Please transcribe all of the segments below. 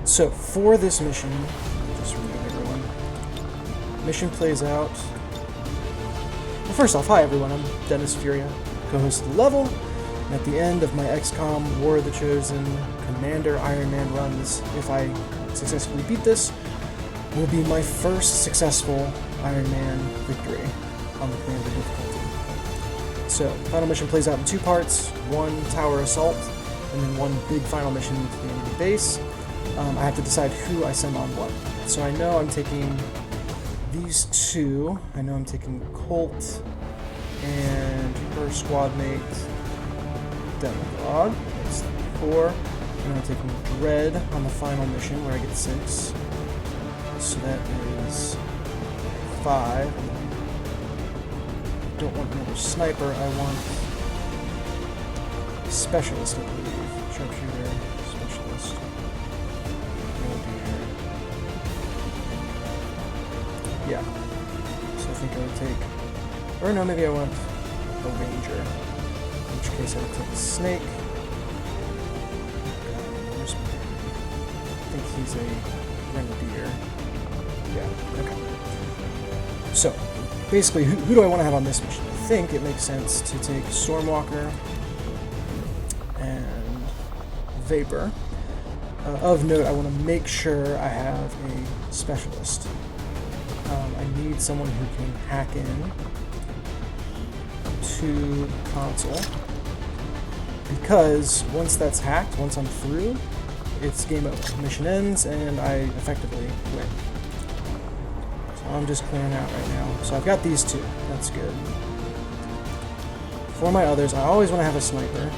So, for this mission, just remove everyone. Mission plays out. Well, first off, hi everyone, I'm Dennis Furia, co-host of The Level, and at the end of my XCOM War of the Chosen Commander Ironman runs, if I successfully beat this, will be my first successful Ironman victory on the Commander difficulty. So, final mission plays out in two parts, one tower assault, and then one big final mission to the enemy base. I have to decide who I send on what. So I know I'm taking these two. I know I'm taking Colt and her squad mate, Demagogue. That's 4. And I'm taking Dread on the final mission where I get 6. So that is 5. I don't want another sniper. I want a specialist, I believe. Sharpshooter, specialist. Yeah. So I think I would take... Or no, maybe I want a ranger. In which case I would take a snake. I think he's a grenadier. Yeah, okay. So, basically, who do I want to have on this mission? I think it makes sense to take Stormwalker and Vapor. Of note, I want to make sure I have a specialist. I need someone who can hack in to console, because once that's hacked, once I'm through, it's game over. Mission ends, and I effectively win. So I'm just clearing out right now. So I've got these two. That's good. For my others, I always want to have a sniper.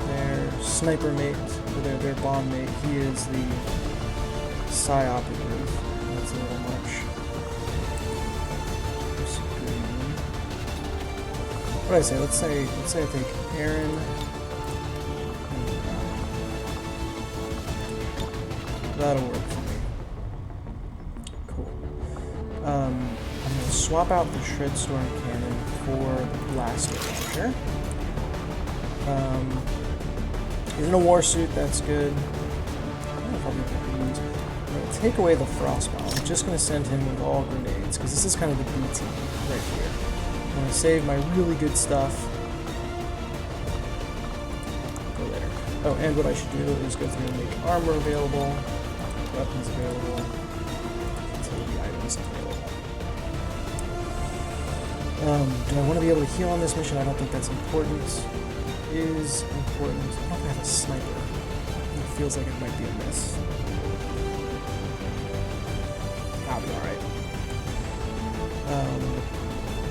Their sniper mate, or their bomb mate, he is the Psi operative. That's a little much. What did I say? Let's say I take Aaron. That'll work for me. Cool. I'm gonna swap out the Shredstorm cannon for the blaster launcher. He's in a war suit. That's good. I don't know if I'll be able to use. I'm gonna take away the Frostbound. I'm just gonna send him with all grenades because this is kind of the B team right here. I'm gonna save my really good stuff. Go later. Oh, and what I should do is go through and make armor available, weapons available, utility items available. Do I want to be able to heal on this mission? I don't think that's important. Is important. I don't know if I have a sniper. It feels like it might be a miss. I'll be alright.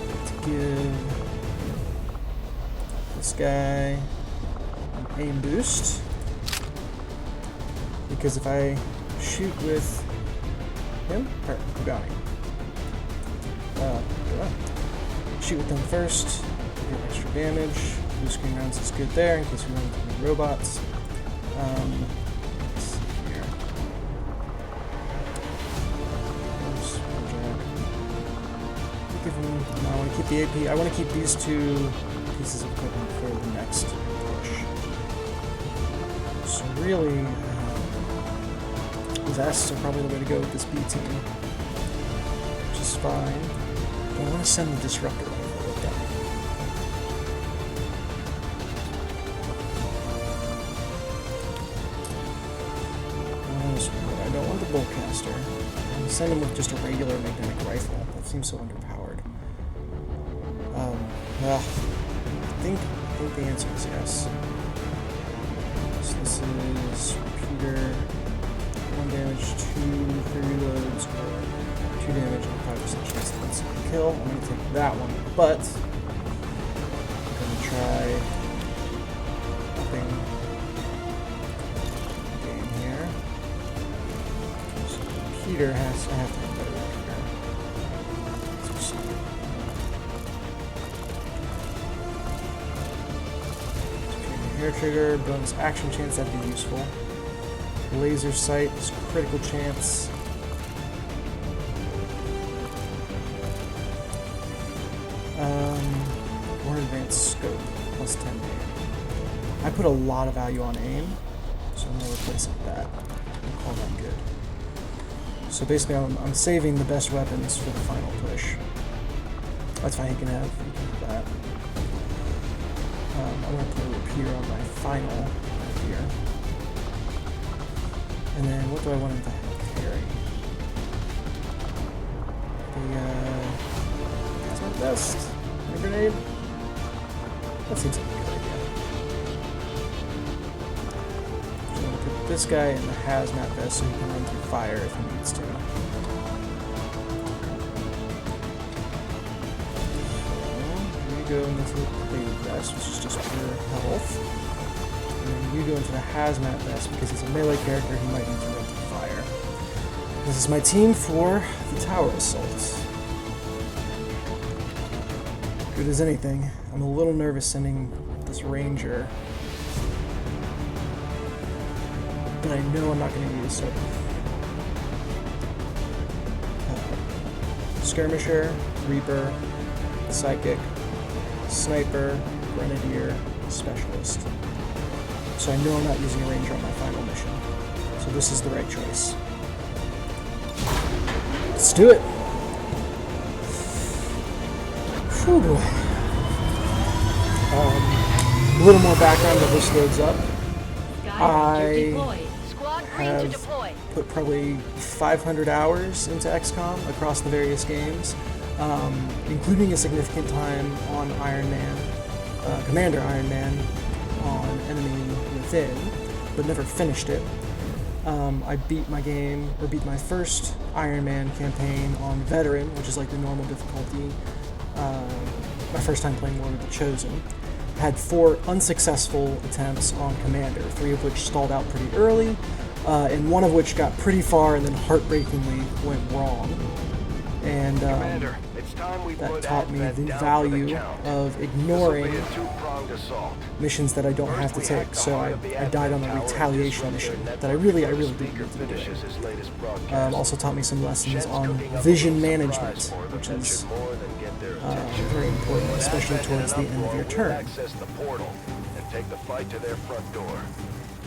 Let's give this guy an aim boost. Because if I shoot with him, or the bounty. Shoot with them first, get extra damage. Blue screen rounds is good there in case we run into any robots. Let's see here. I want to keep the AP. I want to keep these two pieces of equipment for the next push. So really, vests are probably the way to go with this B team, which is fine. But I want to send the disruptor rifle with them. I don't want the bowcaster. I'm going to send him with just a regular magnetic rifle. That seems so underpowered. I think the answer is yes. So this is repeater, 1 damage, 2 free reloads, or 2 damage and 5% chance to instantly kill. I'm going to take that one, but I'm going to try upping the game here. So repeater I have to have better repeater. Hair trigger, bonus action chance, that'd be useful. Laser sight is critical chance. Or advanced scope, plus 10 aim. I put a lot of value on aim, so I'm going to replace it with that and call that good. So basically I'm saving the best weapons for the final push. That's fine, he can have that. I'm going to put a repeater on my final right here. And then what do I want him to carry? That's my best. A grenade? That seems like a good idea. I'm going to put this guy in the hazmat vest so he can run through fire if he needs to. So, you go into the plate vest, which is just pure health. And then you go into the hazmat vest because he's a melee character, he might need to run through fire. This is my team for the tower assaults. Good as anything. I'm a little nervous sending this ranger, but I know I'm not going to use it. Skirmisher, Reaper, Psychic, Sniper, Grenadier, Specialist. So I know I'm not using a ranger on my final mission. So this is the right choice. Let's do it! Whew, boy. A little more background as this loads up. I have put probably 500 hours into XCOM across the various games, including a significant time on Ironman, Commander Ironman on Enemy Within, but never finished it. I beat my first Ironman campaign on Veteran, which is like the normal difficulty. My first time playing War of the Chosen. Had 4 unsuccessful attempts on Commander, 3 of which stalled out pretty early, and 1 of which got pretty far and then heartbreakingly went wrong. And that taught me the value of ignoring missions that I don't have to take. So I died on a retaliation mission that I really didn't need to be doing. Also taught me some lessons on vision management, which is very important, especially towards the end of your turn.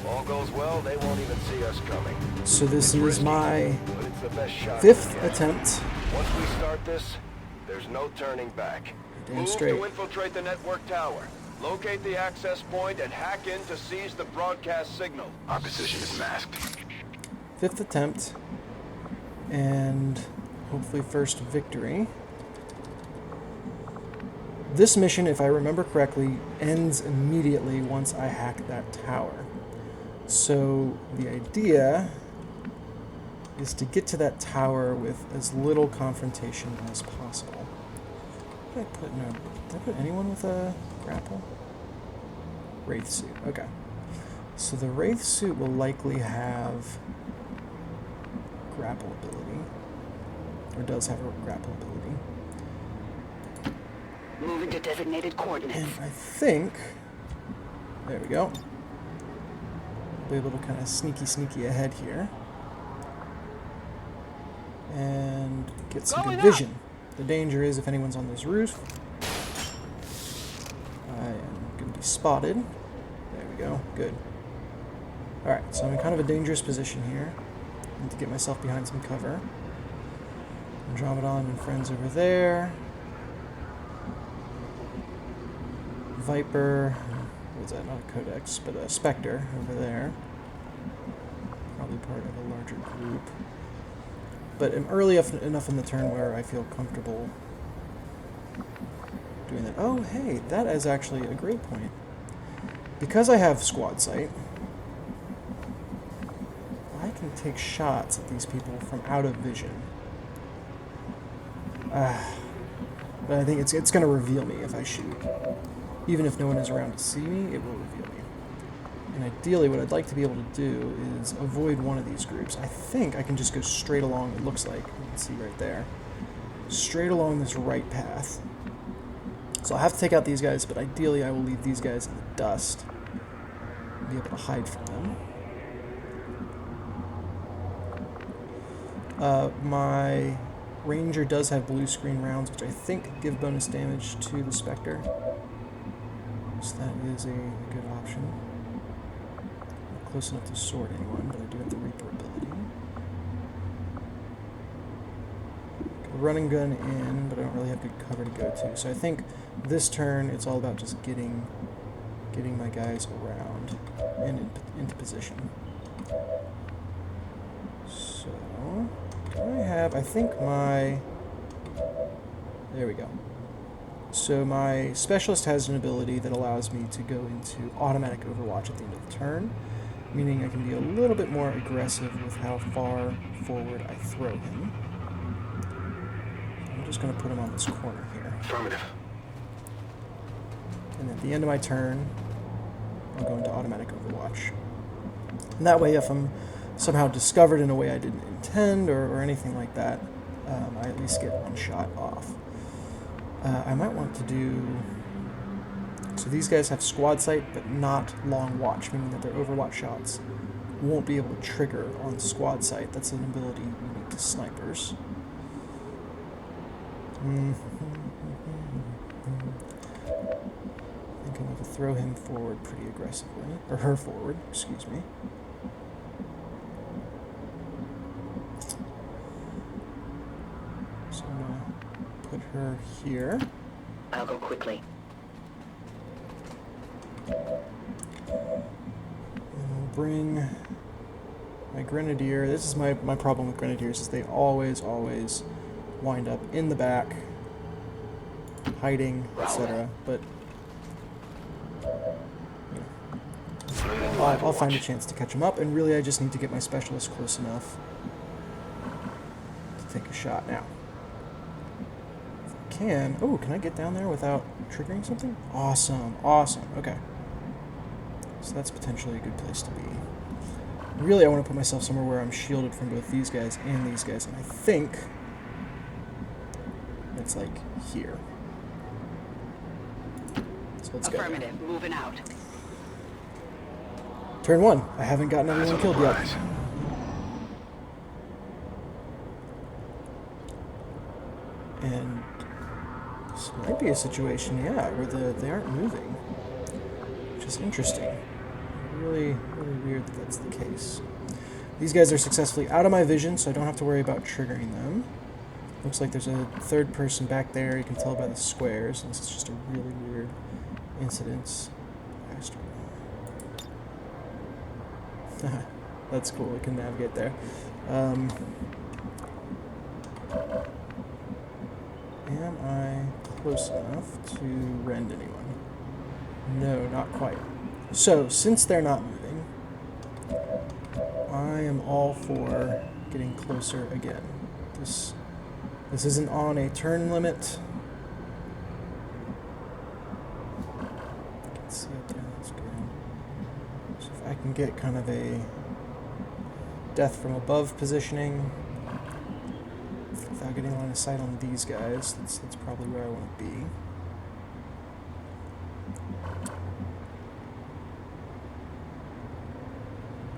All goes well, they won't even see us coming. So this is my 5th attempt. Once we start this, there's no turning back. Damn straight. Move to infiltrate the network tower. Locate the access point and hack in to seize the broadcast signal. Our position is masked. 5th attempt. And hopefully first victory. This mission, if I remember correctly, ends immediately once I hack that tower. So the idea is to get to that tower with as little confrontation as possible. Did I put anyone with a grapple? Wraith suit, okay. So the Wraith suit will likely have grapple ability, or does have a grapple ability. Moving to designated coordinates. And I think, there we go. Be able to kind of sneaky ahead here and get some good vision. The danger is if anyone's on this roof, I am going to be spotted. There we go, good. Alright, so I'm in kind of a dangerous position here. I need to get myself behind some cover. Andromedon and friends over there. Viper, what's that, not a Codex, but a Spectre over there. Probably part of a larger group. But I'm early enough in the turn where I feel comfortable doing that. Oh, hey, that is actually a great point. Because I have squad sight, I can take shots at these people from out of vision. But I think it's going to reveal me if I shoot. Even if no one is around to see me, it will reveal me. And ideally, what I'd like to be able to do is avoid one of these groups. I think I can just go straight along, it looks like, you can see right there. Straight along this right path. So I'll have to take out these guys, but ideally I will leave these guys in the dust. Be able to hide from them. My Ranger does have blue screen rounds, which I think give bonus damage to the Spectre. So that is a good option. Not close enough to sword anyone, but I do have the Reaper ability. Got a run and gun in, but I don't really have good cover to go to. So I think this turn it's all about just getting my guys around and into position. So I think there we go. So my specialist has an ability that allows me to go into automatic overwatch at the end of the turn, meaning I can be a little bit more aggressive with how far forward I throw him. I'm just going to put him on this corner here. Affirmative. And at the end of my turn, I'll go into automatic overwatch. And that way, if I'm somehow discovered in a way I didn't intend or anything like that, I at least get one shot off. I might want to do... So these guys have squad sight, but not long watch, meaning that their overwatch shots won't be able to trigger on squad sight. That's an ability unique to snipers. I think I need to throw him forward pretty aggressively. Or her forward, excuse me. So I'm going to put her here. I'll go quickly. And we'll bring my Grenadier. This is my problem with Grenadiers, is they always wind up in the back, hiding, etc. But I'll find a chance to catch them up, and really I just need to get my specialist close enough to take a shot now. If I can... Oh, can I get down there without triggering something? Awesome, awesome, okay. So that's potentially a good place to be. Really, I want to put myself somewhere where I'm shielded from both these guys and these guys, and I think it's like here. So let's go. Affirmative. Moving out. Turn 1. I haven't gotten everyone killed yet. And this might be a situation, yeah, where they aren't moving, which is interesting. Really weird that that's the case. These guys are successfully out of my vision, so I don't have to worry about triggering them. Looks like there's a third person back there. You can tell by the squares. This is just a really weird incident. That's cool. We can navigate there. Am I close enough to rend anyone? No, not quite. So, since they're not moving, I am all for getting closer again. This isn't on a turn limit. I can see it there, that's good. So if I can get kind of a death from above positioning, without getting line of sight on these guys, that's probably where I want to be.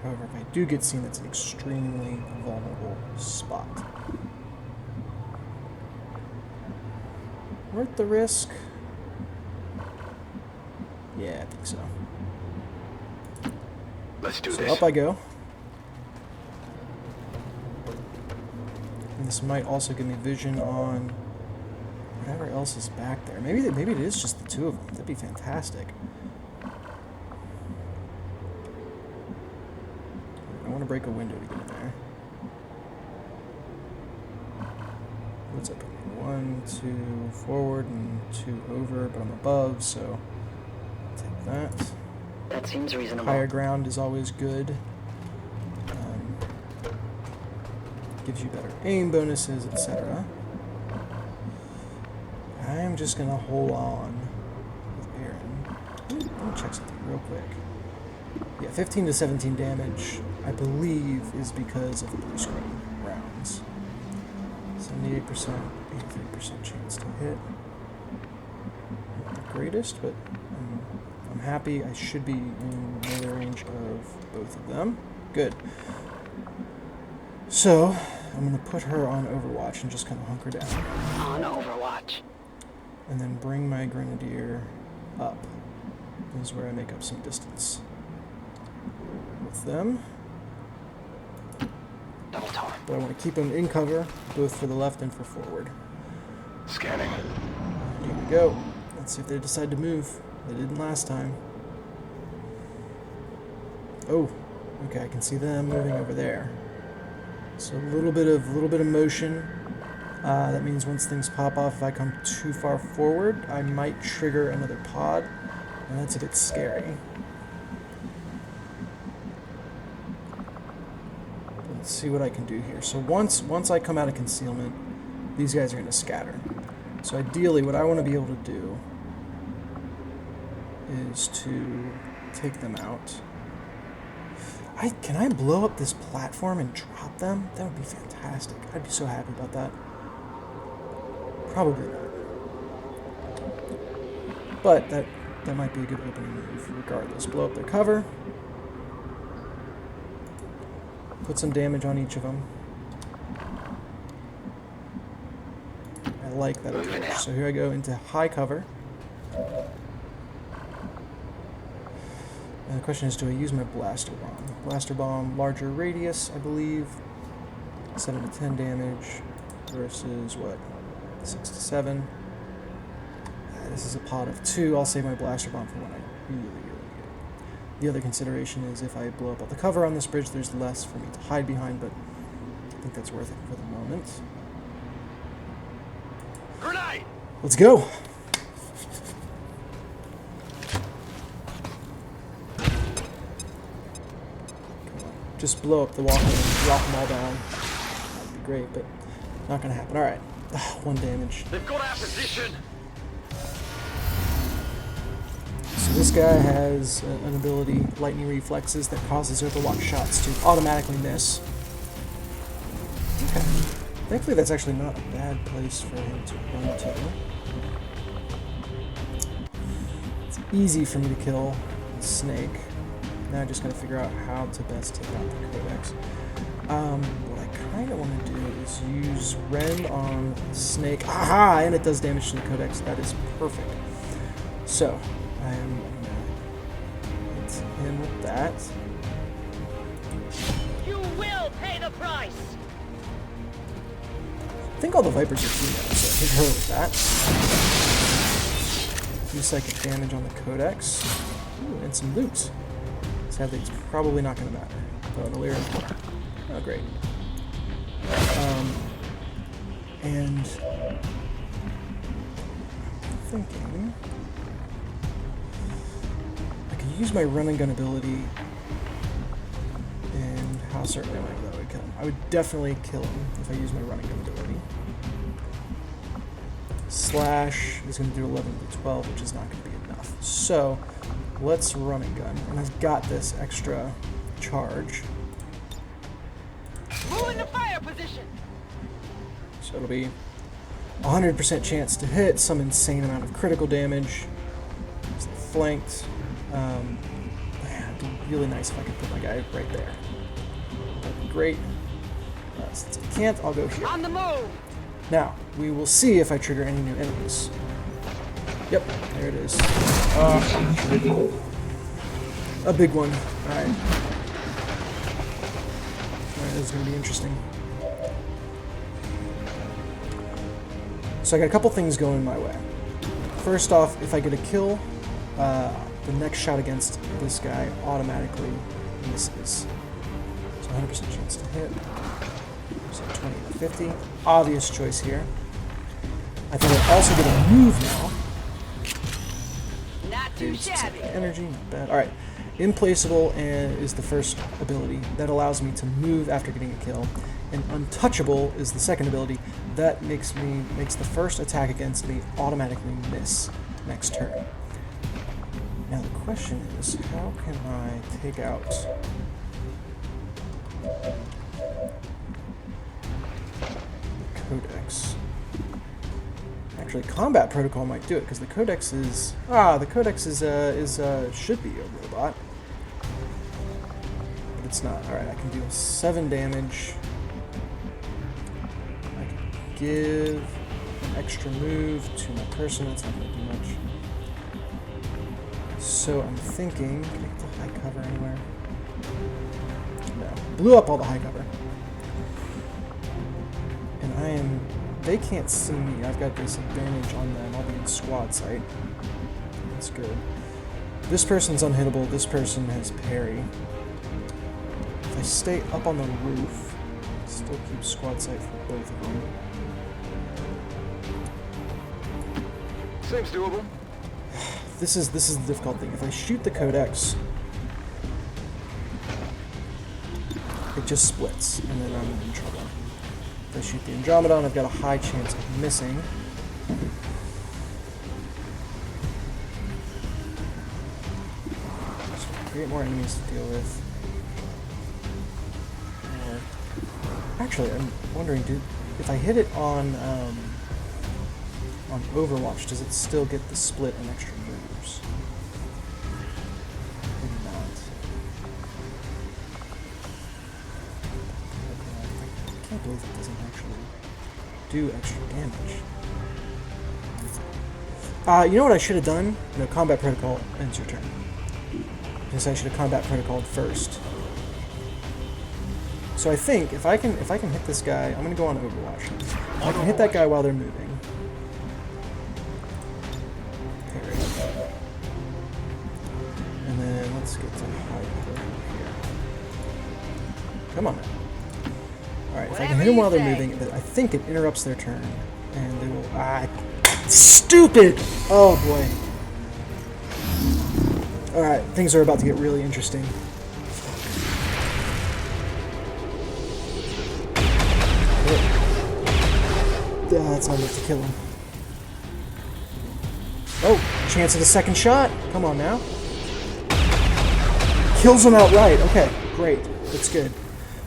However, if I do get seen, that's an extremely vulnerable spot. Worth the risk? Yeah, I think so. Let's do So this. up I go. And this might also give me vision on whatever else is back there. Maybe it is just the two of them. That'd be fantastic. I want to break a window to get in there. What's up? 1, 2 forward and 2 over, but I'm above, so I'll take that. That seems reasonable. Higher ground is always good. Gives you better aim bonuses, etc. I am just going to hold on with Aaron. Let me check something real quick. Yeah, 15 to 17 damage, I believe, is because of the blue screen rounds. 78%, 83% chance to hit. Not the greatest, but I'm happy. I should be in melee range of both of them. Good. So, I'm going to put her on Overwatch and just kind of hunker down. On Overwatch. And then bring my Grenadier up. is where I make up some distance with them. Double time. But I want to keep them in cover, both for the left and for forward. Scanning. Here we go. Let's see if they decide to move. They didn't last time. Oh, okay, I can see them moving over there. So a little bit of motion. That means once things pop off, if I come too far forward, I might trigger another pod, and that's a bit scary. Let's see what I can do here. So once I come out of concealment, these guys are going to scatter. So ideally, what I want to be able to do is to take them out. Can I blow up this platform and drop them? That would be fantastic. I'd be so happy about that. Probably not. But that might be a good opening move regardless. Blow up their cover. Put some damage on each of them. I like that approach. So here I go into high cover. And the question is, do I use my blaster bomb? Blaster bomb, larger radius, I believe. 7 to 10 damage versus what? 6 to 7. This is a pot of 2. I'll save my blaster bomb for when I really need it. The other consideration is if I blow up all the cover on this bridge, there's less for me to hide behind, but I think that's worth it for the moment. Grenade! Let's go! Just blow up the walkway and drop them all down. That'd be great, but not gonna happen. Alright. 1 damage. They've got our position! So this guy has an ability, Lightning Reflexes, that causes Overwatch shots to automatically miss. Okay. Thankfully that's actually not a bad place for him to run to. It's easy for me to kill the snake. Now I just gotta figure out how to best take out the Codex. What I kind of want to do is use Rend on Snake. Aha! And it does damage to the Codex. That is perfect. So, I am gonna hit him with that. You will pay the price! I think all the Vipers are female, so I hit her with that. Do psychic damage on the Codex. Ooh, and some loot. Sadly, it's probably not going to matter. Oh, an Illyrian. Oh, great. And I'm thinking I could use my run and gun ability. And how certain am I that I would kill him? I would definitely kill him if I use my run and gun ability. Slash is going to do 11 to 12, which is not going to be enough. So let's run and gun. And I've got this extra charge. Move into fire position! So it'll be 100% chance to hit, some insane amount of critical damage. It's flanked. Man, it'd be really nice if I could put my guy right there. That'd be great. Since I can't, I'll go here. On the move! Now, we will see if I trigger any new enemies. Yep, there it is. A big one. Alright. Alright, this is going to be interesting. So I got a couple things going my way. First off, if I get a kill, the next shot against this guy automatically misses. So 100% chance to hit. So 20 to 50. Obvious choice here. I think I also get a move now. Not too shabby. Energy, not bad. Alright. Implaceable is the first ability. That allows me to move after getting a kill. And Untouchable is the second ability. That makes the first attack against me automatically miss next turn. Now the question is, how can I take out the Codex? Actually, Combat Protocol might do it because the Codex is should be a robot, but it's not. All right, I can deal 7 damage. I can give an extra move to my person. That's not going to do much. So I'm thinking, can I get the high cover anywhere? No. Blew up all the high cover. And they can't see me. I've got this advantage on them. I'll be in squad sight. That's good. This person's unhittable. This person has parry. If I stay up on the roof, still keep squad sight for both of them. Seems doable. This is the difficult thing. If I shoot the Codex, it just splits, and then I'm in trouble. If I shoot the Andromedon, I've got a high chance of missing. So create more enemies to deal with. Or, actually, I'm wondering, if I hit it on Overwatch, does it still get the split and extra moves? Maybe not. I can't believe it doesn't actually do extra damage. You know what I should have done? No, combat protocol ends your turn. Because I should have combat protocoled first. So I think if I can hit this guy, I'm gonna go on Overwatch. If I can hit that guy while they're moving. And then let's get to high cover here. Come on now. Alright, if I can hit them while they're moving, I think it interrupts their turn. And they will... stupid! Oh boy. Alright, things are about to get really interesting. That's not enough to kill him. Oh, chance at a second shot. Come on now. Kills him outright. Okay, great. That's good.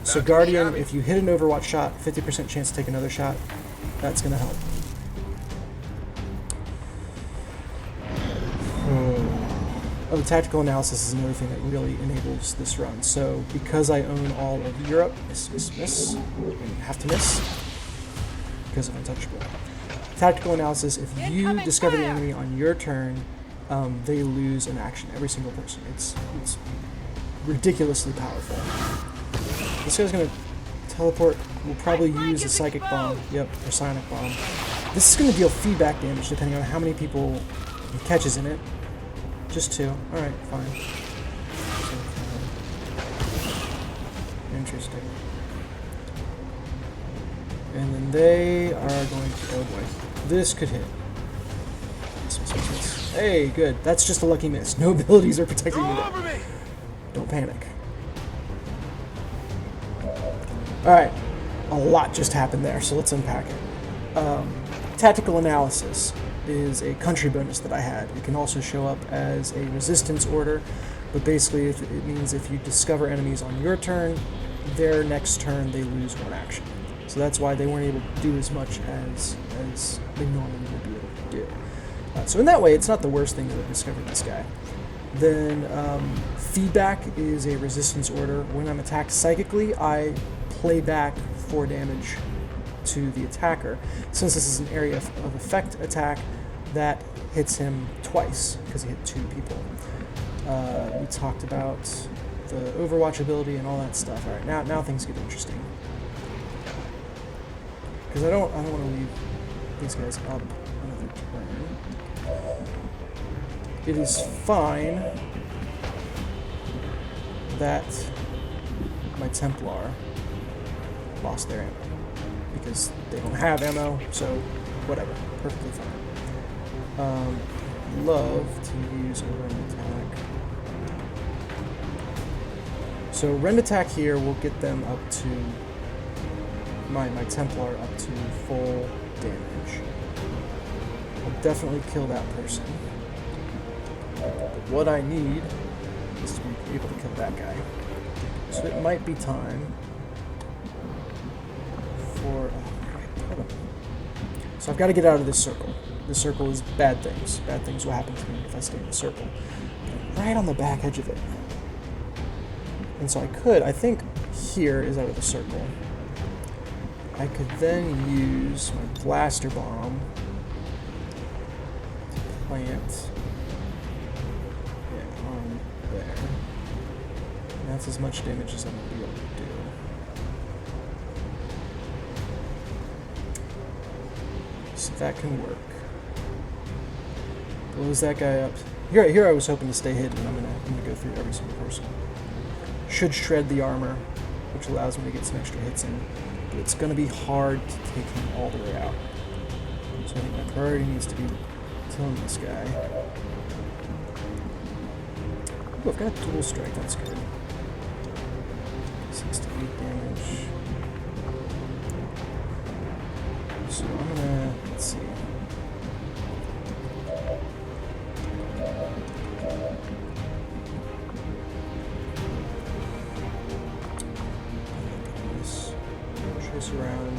So Guardian, if you hit an Overwatch shot, 50% chance to take another shot. That's going to help. Oh, tactical analysis is another thing that really enables this run. So because I own all of Europe, miss, and have to miss, because of Untouchable. Tactical analysis, if you discover the enemy on your turn, they lose an action, every single person. It's ridiculously powerful. This guy's going to teleport. We'll probably use a Psychic Bomb. Yep, or Psionic Bomb. This is going to deal feedback damage depending on how many people he catches in it. Just 2. Alright, fine. Interesting. And then they are going to... Oh boy. This could hit. Miss. Hey, good. That's just a lucky miss. No abilities are protecting me there. Don't panic. Alright. A lot just happened there, so let's unpack it. Tactical analysis is a country bonus that I had. It can also show up as a resistance order, but basically it means if you discover enemies on your turn, their next turn they lose 1 action. So that's why they weren't able to do as much as they normally would be able to do. So in that way, it's not the worst thing that I discovered this guy. Then feedback is a resistance order. When I'm attacked psychically, I play back 4 damage to the attacker. Since this is an area of effect attack, that hits him twice because he hit 2 people. We talked about the Overwatch ability and all that stuff. All right, now things get interesting because I don't want to leave these guys up another turn. It is fine that my Templar lost their ammo because they don't have ammo, so whatever, perfectly fine. Love to use a rend attack. So rend attack here will get them up to my Templar up to full damage. I'll definitely kill that person. But what I need is to be able to kill that guy. So it might be time for... So I've got to get out of this circle. This circle is bad things. Bad things will happen to me if I stay in the circle. Right on the back edge of it. And so I think here is out of the circle. I could then use my blaster bomb to plant That's as much damage as I'm going to be able to do. So that can work. Blows that guy up. Here I was hoping to stay hidden. I'm gonna go through every single person. Should shred the armor, which allows me to get some extra hits in. But it's gonna be hard to take him all the way out. So I think my priority needs to be killing this guy. Ooh, I've got dual strike, that's good. 6 to 8 damage. So I'm gonna, let's see. Chase around,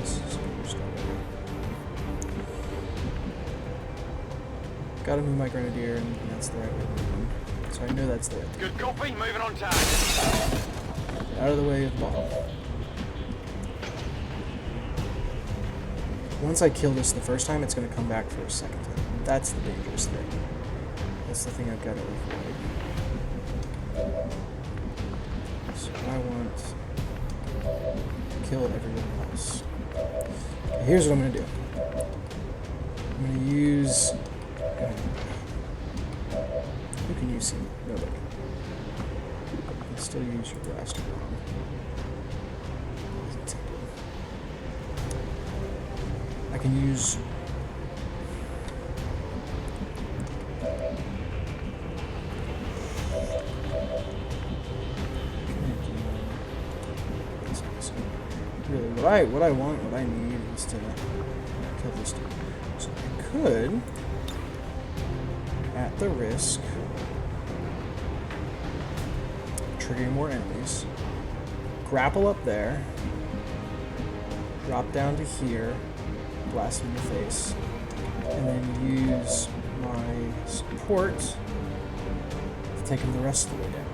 gotta move my grenadier, and that's the right way to move him. So I know that's the right. Good copy, moving on target. Out of the way of the bomb. Once I kill this the first time, it's going to come back for a second time. That's the dangerous thing. That's the thing I've got to avoid. So I want to kill everyone else. Okay, here's what I'm going to do. I'm going to use... who can you see? Nobody. You can still use your blaster bomb. I can use... Really, what I want, what I need is to kill this dude. So I could, at the risk, triggering more enemies, grapple up there, drop down to here, blast him in the face, and then use my support to take him the rest of the way down.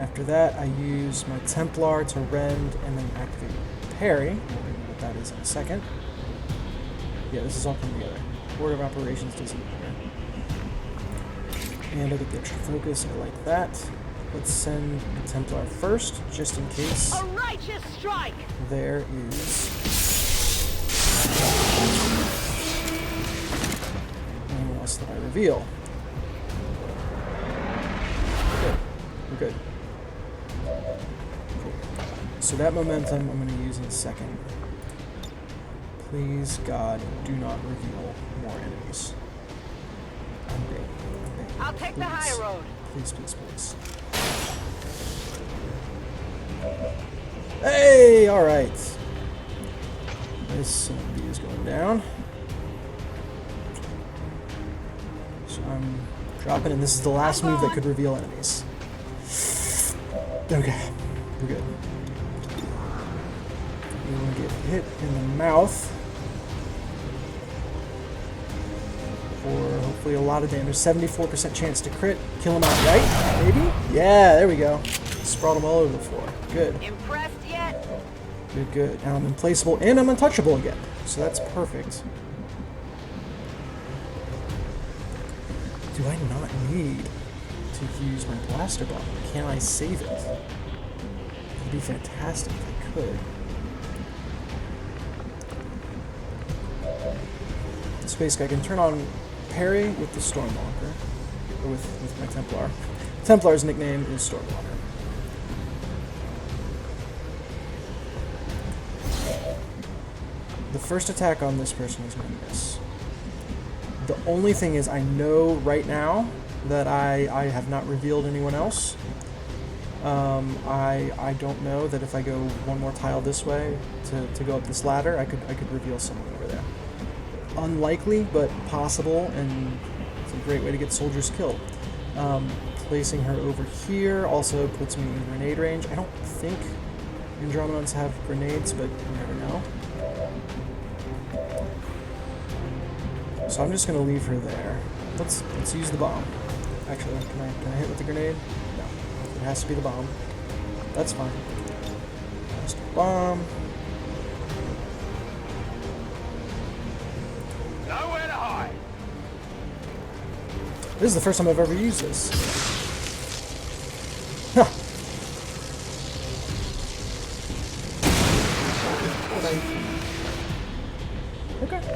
After that, I use my Templar to rend and then activate parry. We'll get into what that is in a second. Yeah, this is all coming together. Order of operations doesn't matter. And I get the extra focus, I like that. Let's send the Templar first, just in case. A righteous strike! There is anyone else that I reveal. Good. We're good. Cool. So that momentum I'm going to use in a second. Please, God, do not reveal more enemies. I'm begging. I'll take the high road. Please, please, please. Hey, all right. This B is going down. So I'm dropping, and this is the last move that could reveal enemies. Okay, we're good. We want to get hit in the mouth for hopefully a lot of damage. 74% chance to crit. Kill him outright, maybe? Yeah, there we go. Sprawled him all over the floor. Good. Impressed yet? Good, good. Now I'm implaceable and I'm untouchable again. So that's perfect. Do I not need to use my blaster bomb? Can I save it? It'd be fantastic if I could. So basically I can turn on parry with the Stormwalker. Or with my Templar. Templar's nickname is Stormwalker. The first attack on this person is going to miss. The only thing is I know right now that I have not revealed anyone else. I don't know that if I go one more tile this way to go up this ladder, I could reveal someone over there. Unlikely, but possible, and it's a great way to get soldiers killed. Placing her over here also puts me in grenade range. I don't think Andromedans have grenades, but you never know. So I'm just going to leave her there. Let's use the bomb. Actually, can I hit with the grenade? No. It has to be the bomb. That's fine. Just a bomb. Nowhere to hide. This is the first time I've ever used this.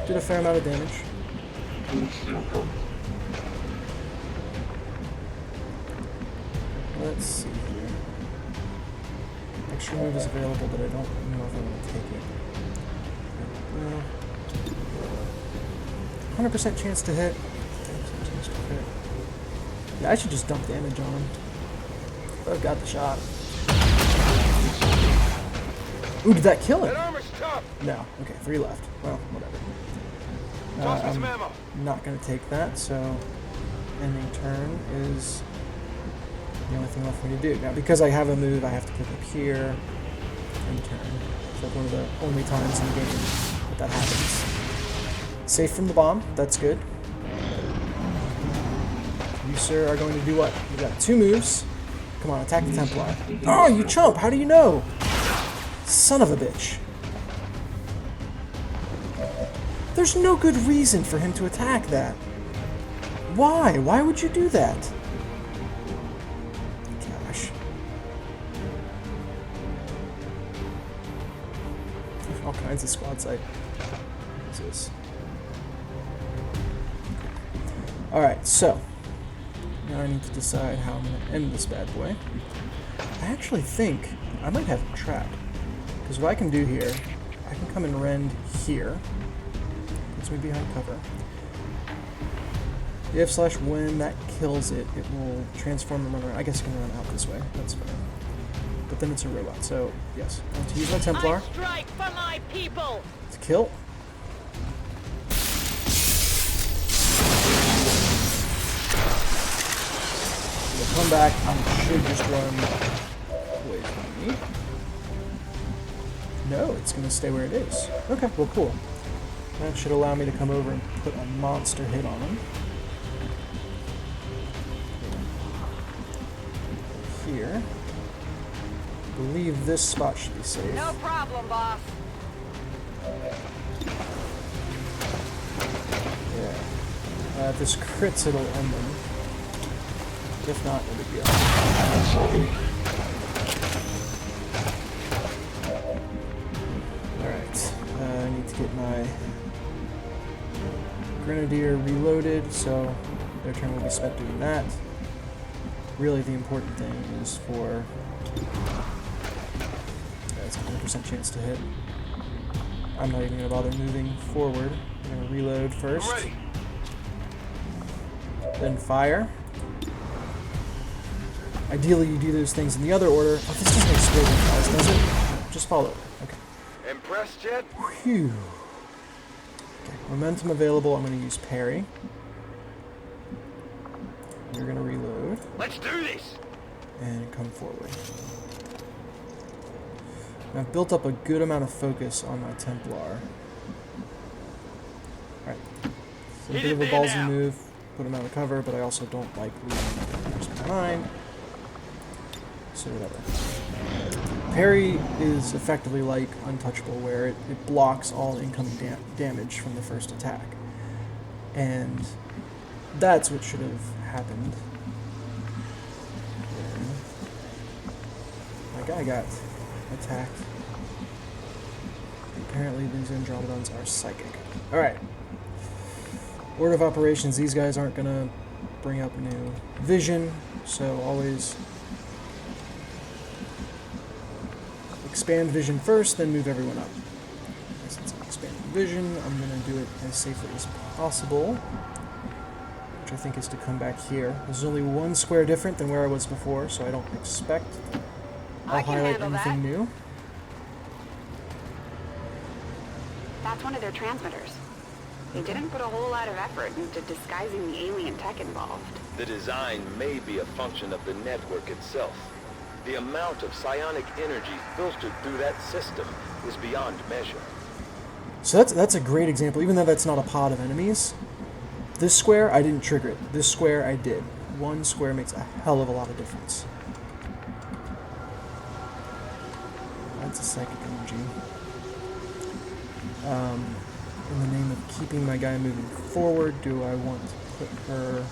Did a fair amount of damage. Let's see here. Extra move is available, but I don't know if I want to take it. 100% chance to hit. 10% chance to hit. Yeah, I should just dump damage on him. But I've got the shot. Ooh, did that kill him? That armor's tough. No. Okay, 3 left. Well, whatever. Toss me some ammo. I'm not going to take that, so ending turn is the only thing left for me to do. Now, because I have a move, I have to click up here and turn. It's like one of the only times in the game that happens. Safe from the bomb. That's good. You, sir, are going to do what? You got 2 moves. Come on, attack the Templar. Oh, you chump! How do you know? Son of a bitch. There's no good reason for him to attack that. Why? Why would you do that? Gosh. All kinds of squad sight. What's this? Alright, so. Now I need to decide how I'm going to end this bad boy. I actually think I might have him trapped. Because what I can do here, I can come and rend here. Puts me behind cover. If/when that kills it, it will transform and run around. I guess it can run out this way. That's fine. But then it's a robot, so yes. I'm going to use my Templar I strike for my people. to kill. We'll come back and should just run away from me. No, it's going to stay where it is. Okay, well, cool. That should allow me to come over and put a monster hit on him. Here. I believe this spot should be safe. No problem, boss. Yeah. If this crits, it'll end them. If not, no big deal. Alright. I need to get my Grenadier reloaded, so their turn will be spent doing that. Really, the important thing is for... That's a 100% chance to hit. I'm not even going to bother moving forward. I'm going to reload first. Ready. Then fire. Ideally, you do those things in the other order. Oh, this doesn't explode in fast, does it? Just follow it. Okay. Impressed yet? Phew. Okay, momentum available. I'm going to use parry. You're going to reload. Let's do this. And come forward. And I've built up a good amount of focus on my Templar. Alright. It's a bit of a ballsy move. Put him out of cover, but I also don't like leaving others behind. So whatever. Parry is effectively like Untouchable, where it blocks all incoming damage from the first attack. And that's what should have happened. My guy got attacked. Apparently these Andromedons are psychic. Alright. Order of operations, these guys aren't going to bring up new vision, so always expand vision first, then move everyone up. Since I'm expanding vision, I'm going to do it as safely as possible, which I think is to come back here. There's only 1 square different than where I was before, so I don't expect I'll highlight anything new. That's one of their transmitters. They didn't put a whole lot of effort into disguising the alien tech involved. The design may be a function of the network itself. The amount of psionic energy filtered through that system is beyond measure. So that's a great example, even though that's not a pod of enemies. This square, I didn't trigger it. This square, I did. 1 square makes a hell of a lot of difference. That's a psychic energy. In the name of keeping my guy moving forward, do I want to put her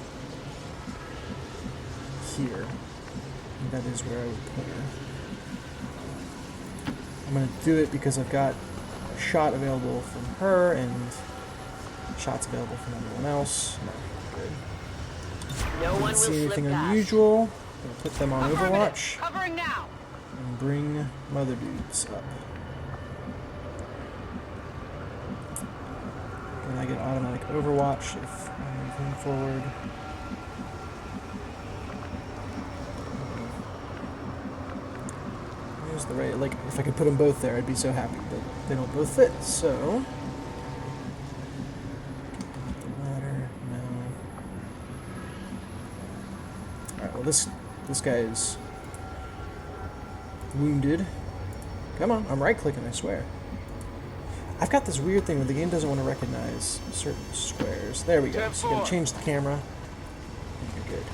here? And that is where I would put her. I'm going to do it because I've got a shot available from her, and Shots available from everyone else. No, good. No one Don't will see slip anything past. unusual. Gonna put them on Affirmative. Overwatch Covering now. and bring Mother Dudes up. Can I get automatic Overwatch if I'm moving forward? Here's the right. Like, if I could put them both there, I'd be so happy, but they don't both fit. So, the ladder. No. All right. Well, this guy is wounded. Come on, I'm right-clicking. I swear. I've got this weird thing where the game doesn't want to recognize certain squares. There we go. So you gotta change the camera. And you're good.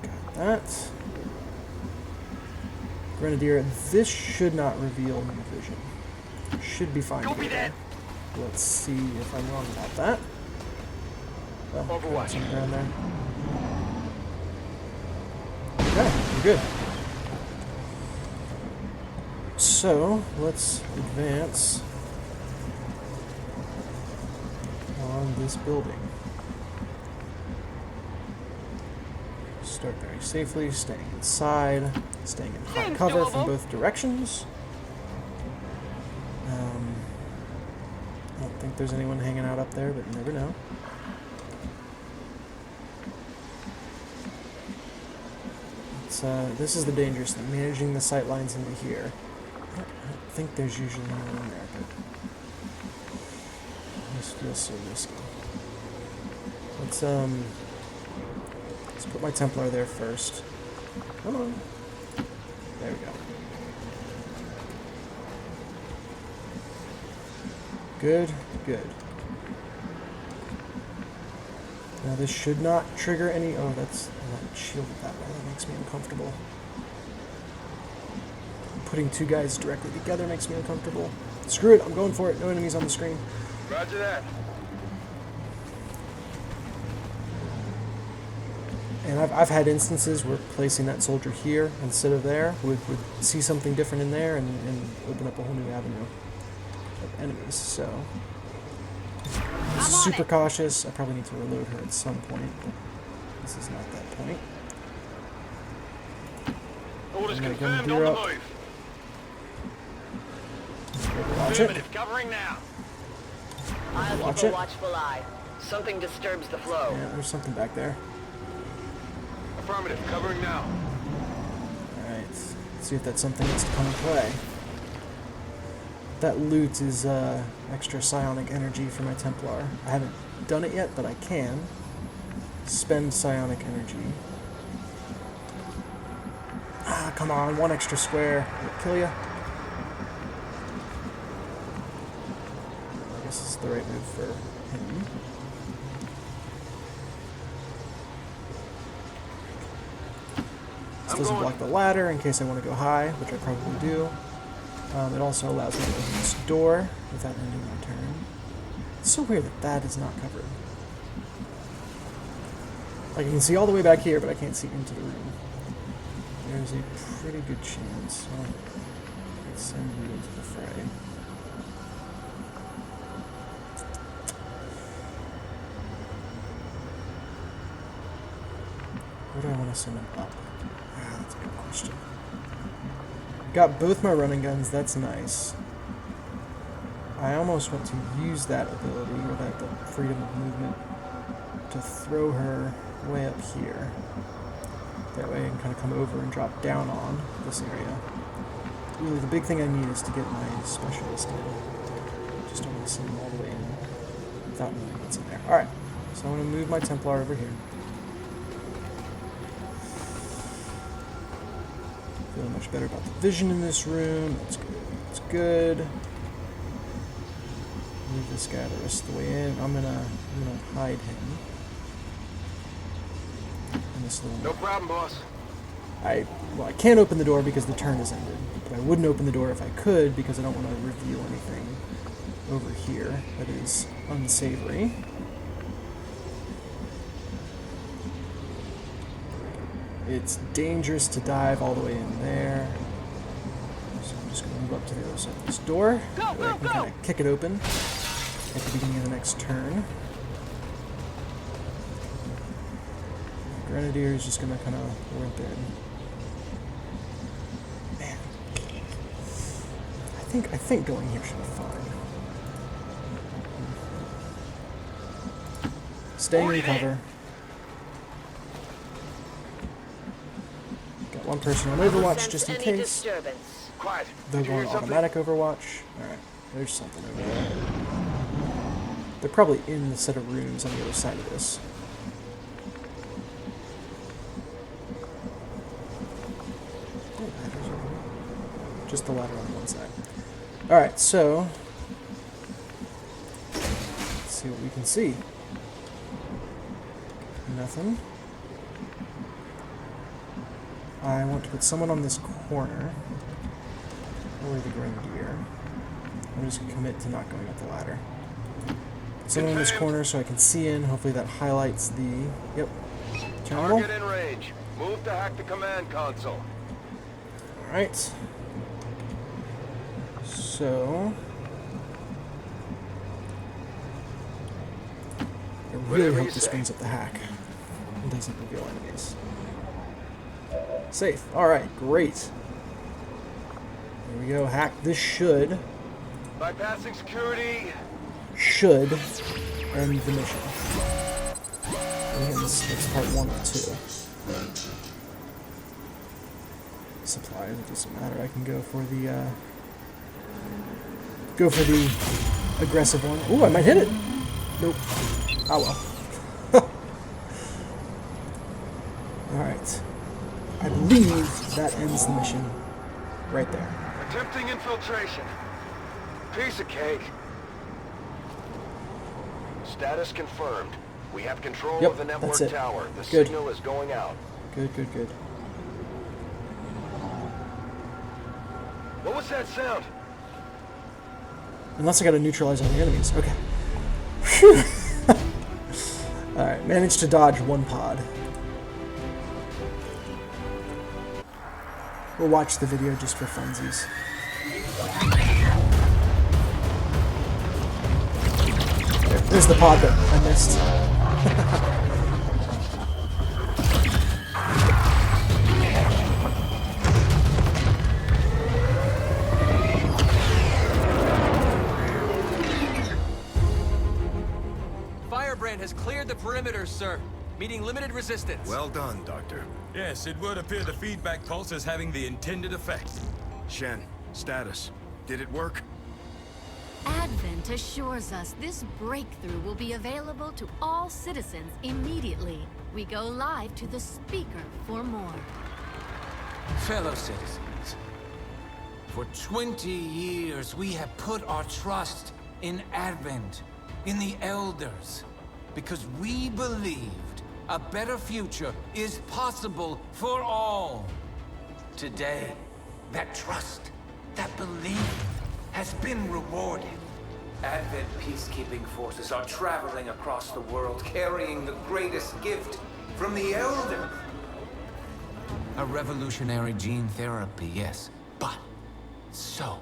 Got that. Grenadier, this should not reveal new vision. Should be fine. Copy that. Let's see if I'm wrong about that. Oh, Overwatch. on the ground there. Okay, we're good. So, let's advance on this building. Start very safely, staying inside, staying in high Seems cover from doable. both directions. I don't think there's anyone hanging out up there, but you never know. This is the dangerous thing, managing the sight lines into here. I don't think there's usually anyone in there, but this feels so risky. Let's put my Templar there first. Come on. There we go. Good, good. Now this should not trigger any... Oh, that's... I'm not shielded that way. That makes me uncomfortable. Putting two guys directly together makes me uncomfortable. Screw it, I'm going for it. No enemies on the screen. Roger that. And I've had instances where placing that soldier here instead of there would see something different in there and open up a whole new avenue of enemies, so... Super cautious. I probably need to reload her at some point, but this is not that point. Orders I'm gonna confirmed go on the up. move. Watch it. Affirmative, covering now. I'll Watch keep a it. watchful eye. Something disturbs the flow. Yeah, there's something back there. Affirmative, covering now. Alright, let's see if that's something that's to come and play. That loot is extra psionic energy for my Templar. I haven't done it yet, but I can. Spend psionic energy. Ah, come on, one extra square. Will it kill you? I guess this is the right move for him. This doesn't block the ladder in case I want to go high, which I probably do. It also allows me to open this door without ending my turn. It's so weird that that is not covered. Like, I can see all the way back here, but I can't see into the room. There's a pretty good chance I'll send you into the fray. Where do I want to send him up? Ah, that's a good question. Got both my running guns, that's nice. I almost want to use that ability, or that freedom of movement, to throw her way up here. That way I can kind of come over and drop down on this area. Really, the big thing I need is to get my specialist in. I just don't want to send him all the way in without knowing what's in there. Alright, so I'm going to move my Templar over here. Feeling much better about the vision in this room. That's good. That's good. Move this guy the rest of the way in. I'm gonna hide him in this little. No problem, boss. I can't open the door because the turn is ended, but I wouldn't open the door if I could because I don't want to reveal anything over here that is unsavory. It's dangerous to dive all the way in there, so I'm just going to move up to the other side of this door. That way I can kind of kick it open at the beginning of the next turn. Grenadier is just gonna kind of limp in. Man, I think going here should be fine. Staying in cover. Got one person on Overwatch just in case. Quiet. They're Did you hear going something? automatic Overwatch. Alright, there's something over there. They're probably in the set of rooms on the other side of this. Oh, ladder's over here. Just the ladder on one side. Alright, so let's see what we can see. Nothing. I want to put someone on this corner. Or the Grenadier. I'm just going to commit to not going up the ladder. Someone in this corner so I can see in. Hopefully that highlights the... Yep. Terminal. Target in range. Move to hack the command console. Alright. So... I really Whatever hope you this say. brings up the hack. It doesn't reveal enemies. Safe. Alright, great. Here we go. Hack. This should Bypassing security. end the mission. It's part 1 or 2. Supplies, it doesn't matter. I can go for the aggressive one. Ooh, I might hit it. Nope. Oh well. Alright. I believe that ends the mission right there. Attempting infiltration. Piece of cake. Status confirmed. We have control Yep, of the that's network it. tower. The Good. signal is going out. Good, good, good. What was that sound? Unless I gotta neutralize all the enemies. Okay. Phew. Alright, managed to dodge one pod. We'll watch the video just for funsies. There's the pod that I missed. Firebrand has cleared the perimeter, sir. Meeting limited resistance. Well done, Doctor. Yes, it would appear the feedback pulse is having the intended effect. Shen, status. Did it work? Advent assures us this breakthrough will be available to all citizens immediately. We go live to the speaker for more. Fellow citizens, for 20 years we have put our trust in Advent, in the Elders, because we believed a better future is possible for all. Today, that trust, that belief, has been rewarded. Advent peacekeeping forces are traveling across the world, carrying the greatest gift from the Elders. A revolutionary gene therapy, yes, but so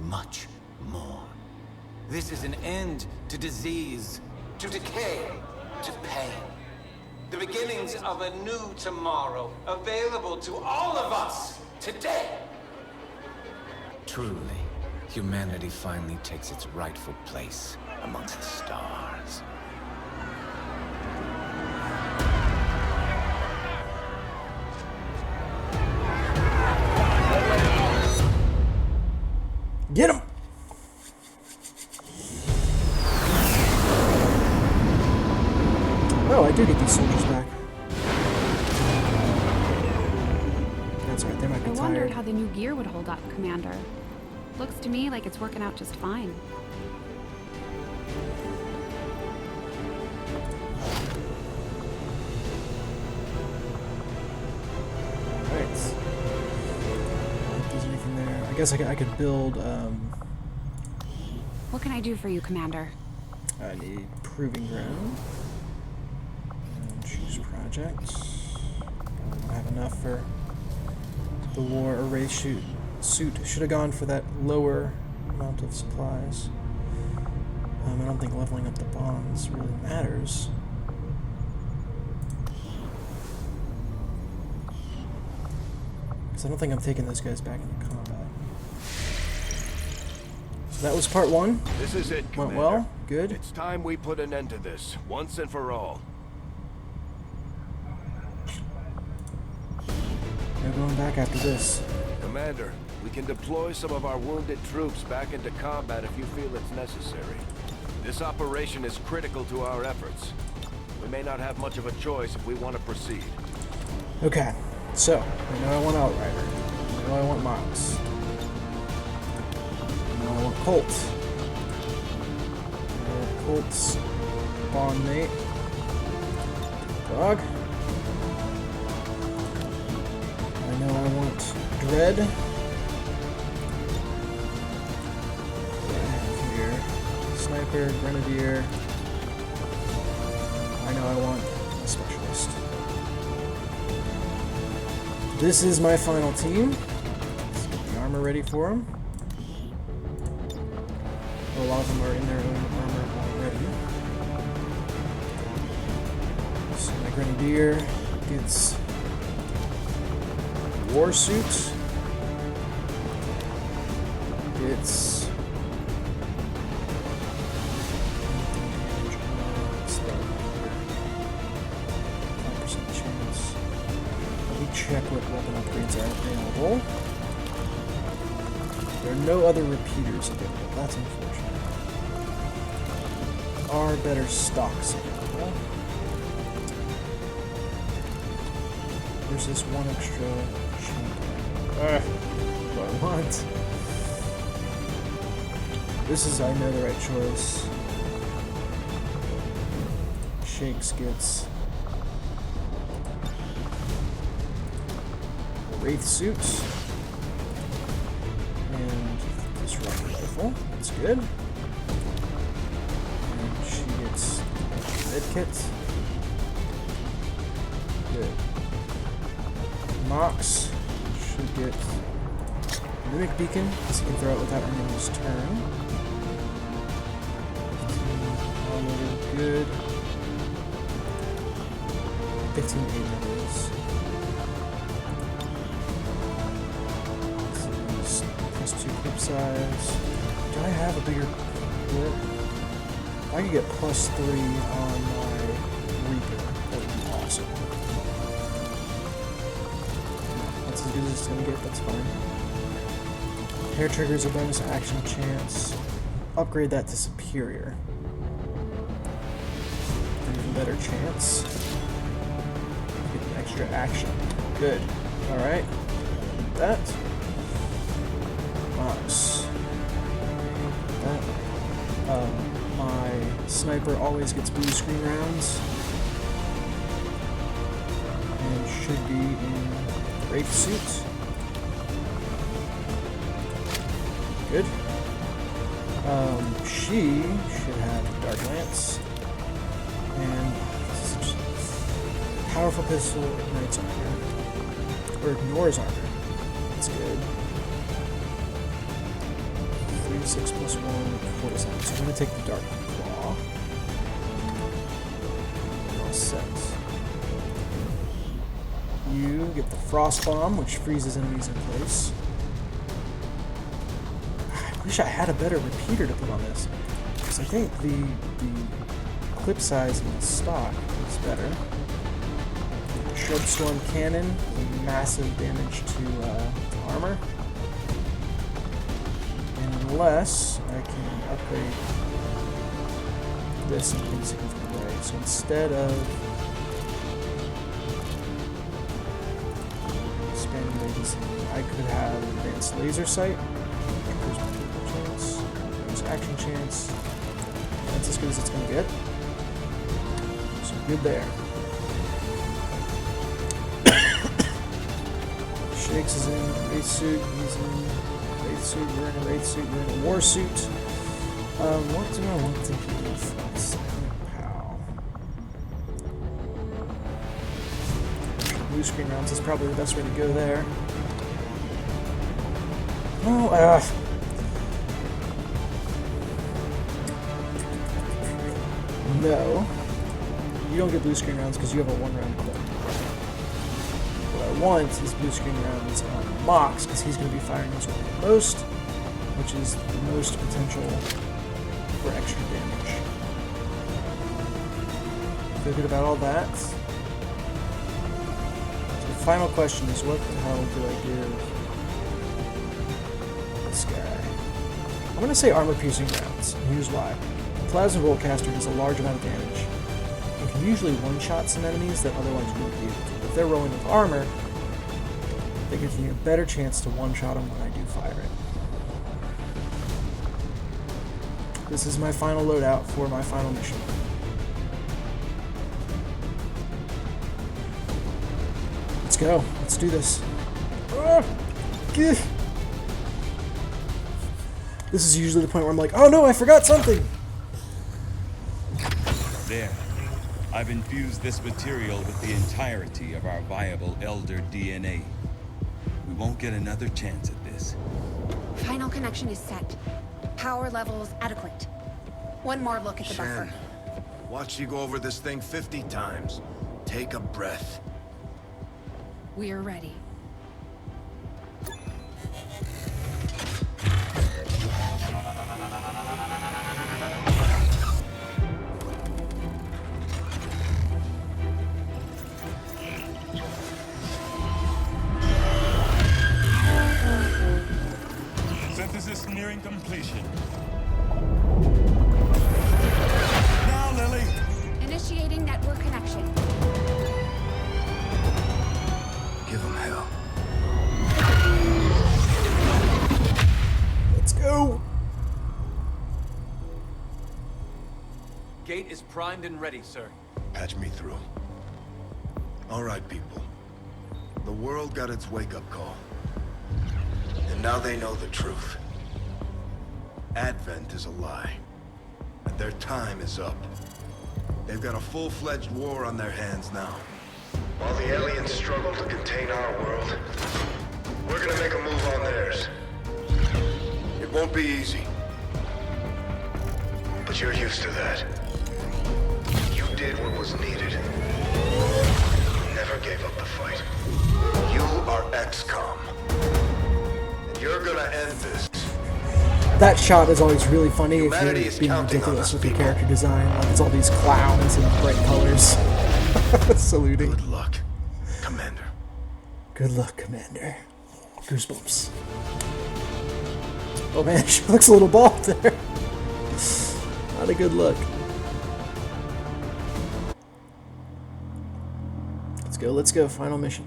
much more. This is an end to disease, to decay, to pain. The beginnings of a new tomorrow, available to all of us today. Truly, humanity finally takes its rightful place amongst the stars. Get him! Oh, I do get these soldiers back. That's right, they might be I tired. wondered how the new gear would hold up, Commander. Looks to me like it's working out just fine. Alright. If there's anything there. I guess I could build, What can I do for you, Commander? I need Proving Ground. And choose project. I don't have enough for the war array shoot suit. Should have gone for that lower amount of supplies. I don't think leveling up the bonds really matters. Because I don't think I'm taking those guys back into combat. So that was part 1. This is it, Went Commander. well. Good. It's time we put an end to this, once and for all. No going back after this. Commander, we can deploy some of our wounded troops back into combat if you feel it's necessary. This operation is critical to our efforts. We may not have much of a choice if we want to proceed. Okay, so I know I want Outrider. I know I want Miles. I know I want Colt. I know Colt's bond mate. Dog. I know I want Dread. What do I have here? Sniper, Grenadier. I know I want a Specialist. This is my final team. Let's get the armor ready for them. A lot of them are in their own armor already. So my Grenadier gets War Suit. It's 5% chance. Let me check what weapon upgrades are available. There are no other repeaters available. That's unfortunate. There are better stocks available. There's this one extra champion. What I want. This is, I know, the right choice. Shakes gets Wraith Suit and Disruptor Rifle. That's good. And she gets Med Kit. Good. Mox should get Mimic Beacon, because he can throw it without ending his turn. 15 armor, good. 15 8 it is. Plus 2 clip size. Do I have a bigger clip? I could get plus 3 on my Reaper. That would be awesome. That's as good as it's gonna get, that's fine. Hair triggers a bonus action chance. Upgrade that to superior. An even better chance. Get an extra action. Good. Alright. That. Mouse. That. My sniper always gets blue screen rounds. And should be in Wraith Suit. Good. She should have Dark Lance. And powerful pistol ignites armor. Or ignores armor. That's good. 3 to 6 plus 1, 4 to 7. So I'm going to take the Dark Claw. And all set. You get the Frost Bomb, which freezes enemies in place. I wish I had a better repeater to put on this, because I think the clip size in the stock is better. Shredstorm Cannon, massive damage to armor. Unless I can upgrade this in a pretty significant way. So instead of expanding latency, I could have advanced laser sight. Chance, action chance. That's as good as it's going to get. So good there. Shakes is in Wraith Suit. He's in Wraith Suit. We're in a Wraith Suit. We're in a War Suit. What do I want to do with Silent Pal? Blue screen rounds is probably the best way to go there. No, no. You don't get blue screen rounds because you have a 1-round clip. What I want is blue screen rounds on Mox because he's going to be firing his one the most, which is the most potential for extra damage. Feel good about all that. So the final question is, what the hell do I give this guy? I'm going to say armor-piercing rounds, and here's why. The Plasma Boltcaster does a large amount of damage. It can usually one-shot some enemies that otherwise wouldn't be able to. If they're rolling with armor, that gives me a better chance to one-shot them when I do fire it. This is my final loadout for my final mission. Let's go. Let's do this. This is usually the point where I'm like, oh no, I forgot something! There. I've infused this material with the entirety of our viable Elder DNA. We won't get another chance at this. Final connection is set. Power levels adequate. One more look at the buffer. Watch you go over this thing 50 times. Take a breath. We're ready. Synthesis nearing completion. Now, Lily! Initiating network connection. Give him hell. Let's go! Gate is primed and ready, sir. Patch me through. All right, people. The world got its wake-up call. And now they know the truth. Advent is a lie. And their time is up. They've got a full-fledged war on their hands now. While the aliens struggle to contain our world, we're gonna make a move on theirs. It won't be easy. But you're used to that. You did what was needed. You never gave up the fight. You are XCOM. And you're gonna end this. That shot is always really funny if Humanity you're is being counting on ridiculous us, with your people. character design. Like it's all these clowns in bright colors. Saluting. Good luck, Commander. Good luck, Commander. Goosebumps. Oh man, she looks a little bald there. Not a good look. Let's go. Final mission.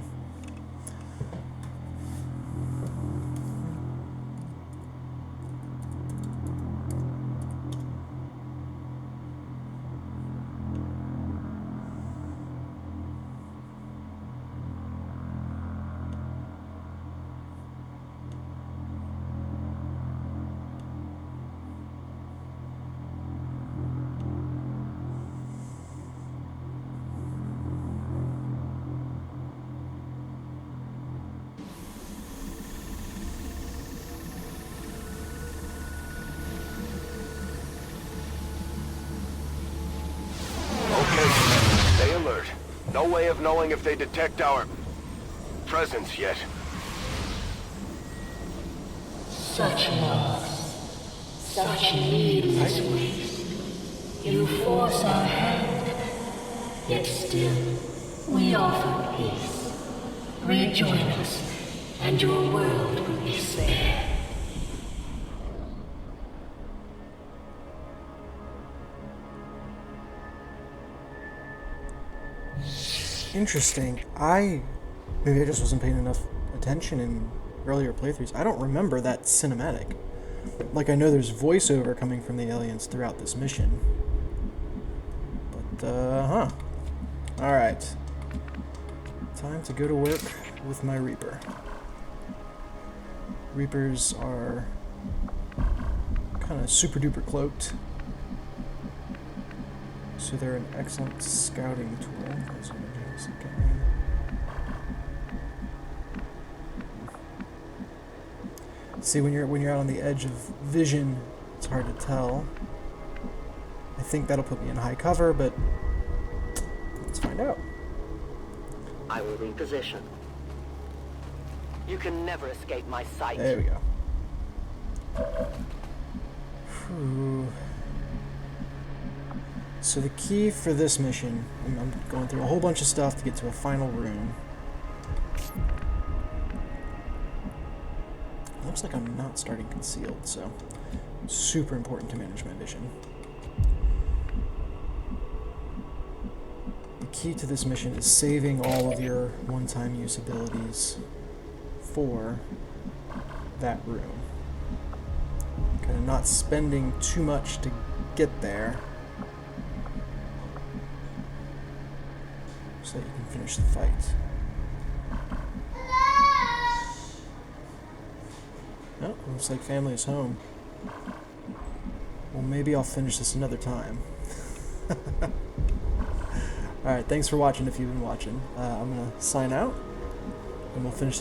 Stay alert. No way of knowing if they detect our presence yet. Such loss, such needless waste. You force our hand, yet still we offer peace. Rejoin us, and your world will be spared. Interesting. Maybe I just wasn't paying enough attention in earlier playthroughs. I don't remember that cinematic. Like, I know there's voiceover coming from the aliens throughout this mission. But, Alright. Time to go to work with my Reaper. Reapers are kind of super duper cloaked. So they're an excellent scouting tool. See, when you're out on the edge of vision, it's hard to tell. I think that'll put me in high cover, but let's find out. I will reposition. You can never escape my sight. There we go. Whew. So the key for this mission, and I'm going through a whole bunch of stuff to get to a final room. Looks like I'm not starting concealed, so super important to manage my vision. The key to this mission is saving all of your one-time use abilities for that room. Kind of not spending too much to get there, so that you can finish the fight. Oh, looks like family is home. Well, maybe I'll finish this another time. Alright, thanks for watching if you've been watching. I'm gonna sign out, and we'll finish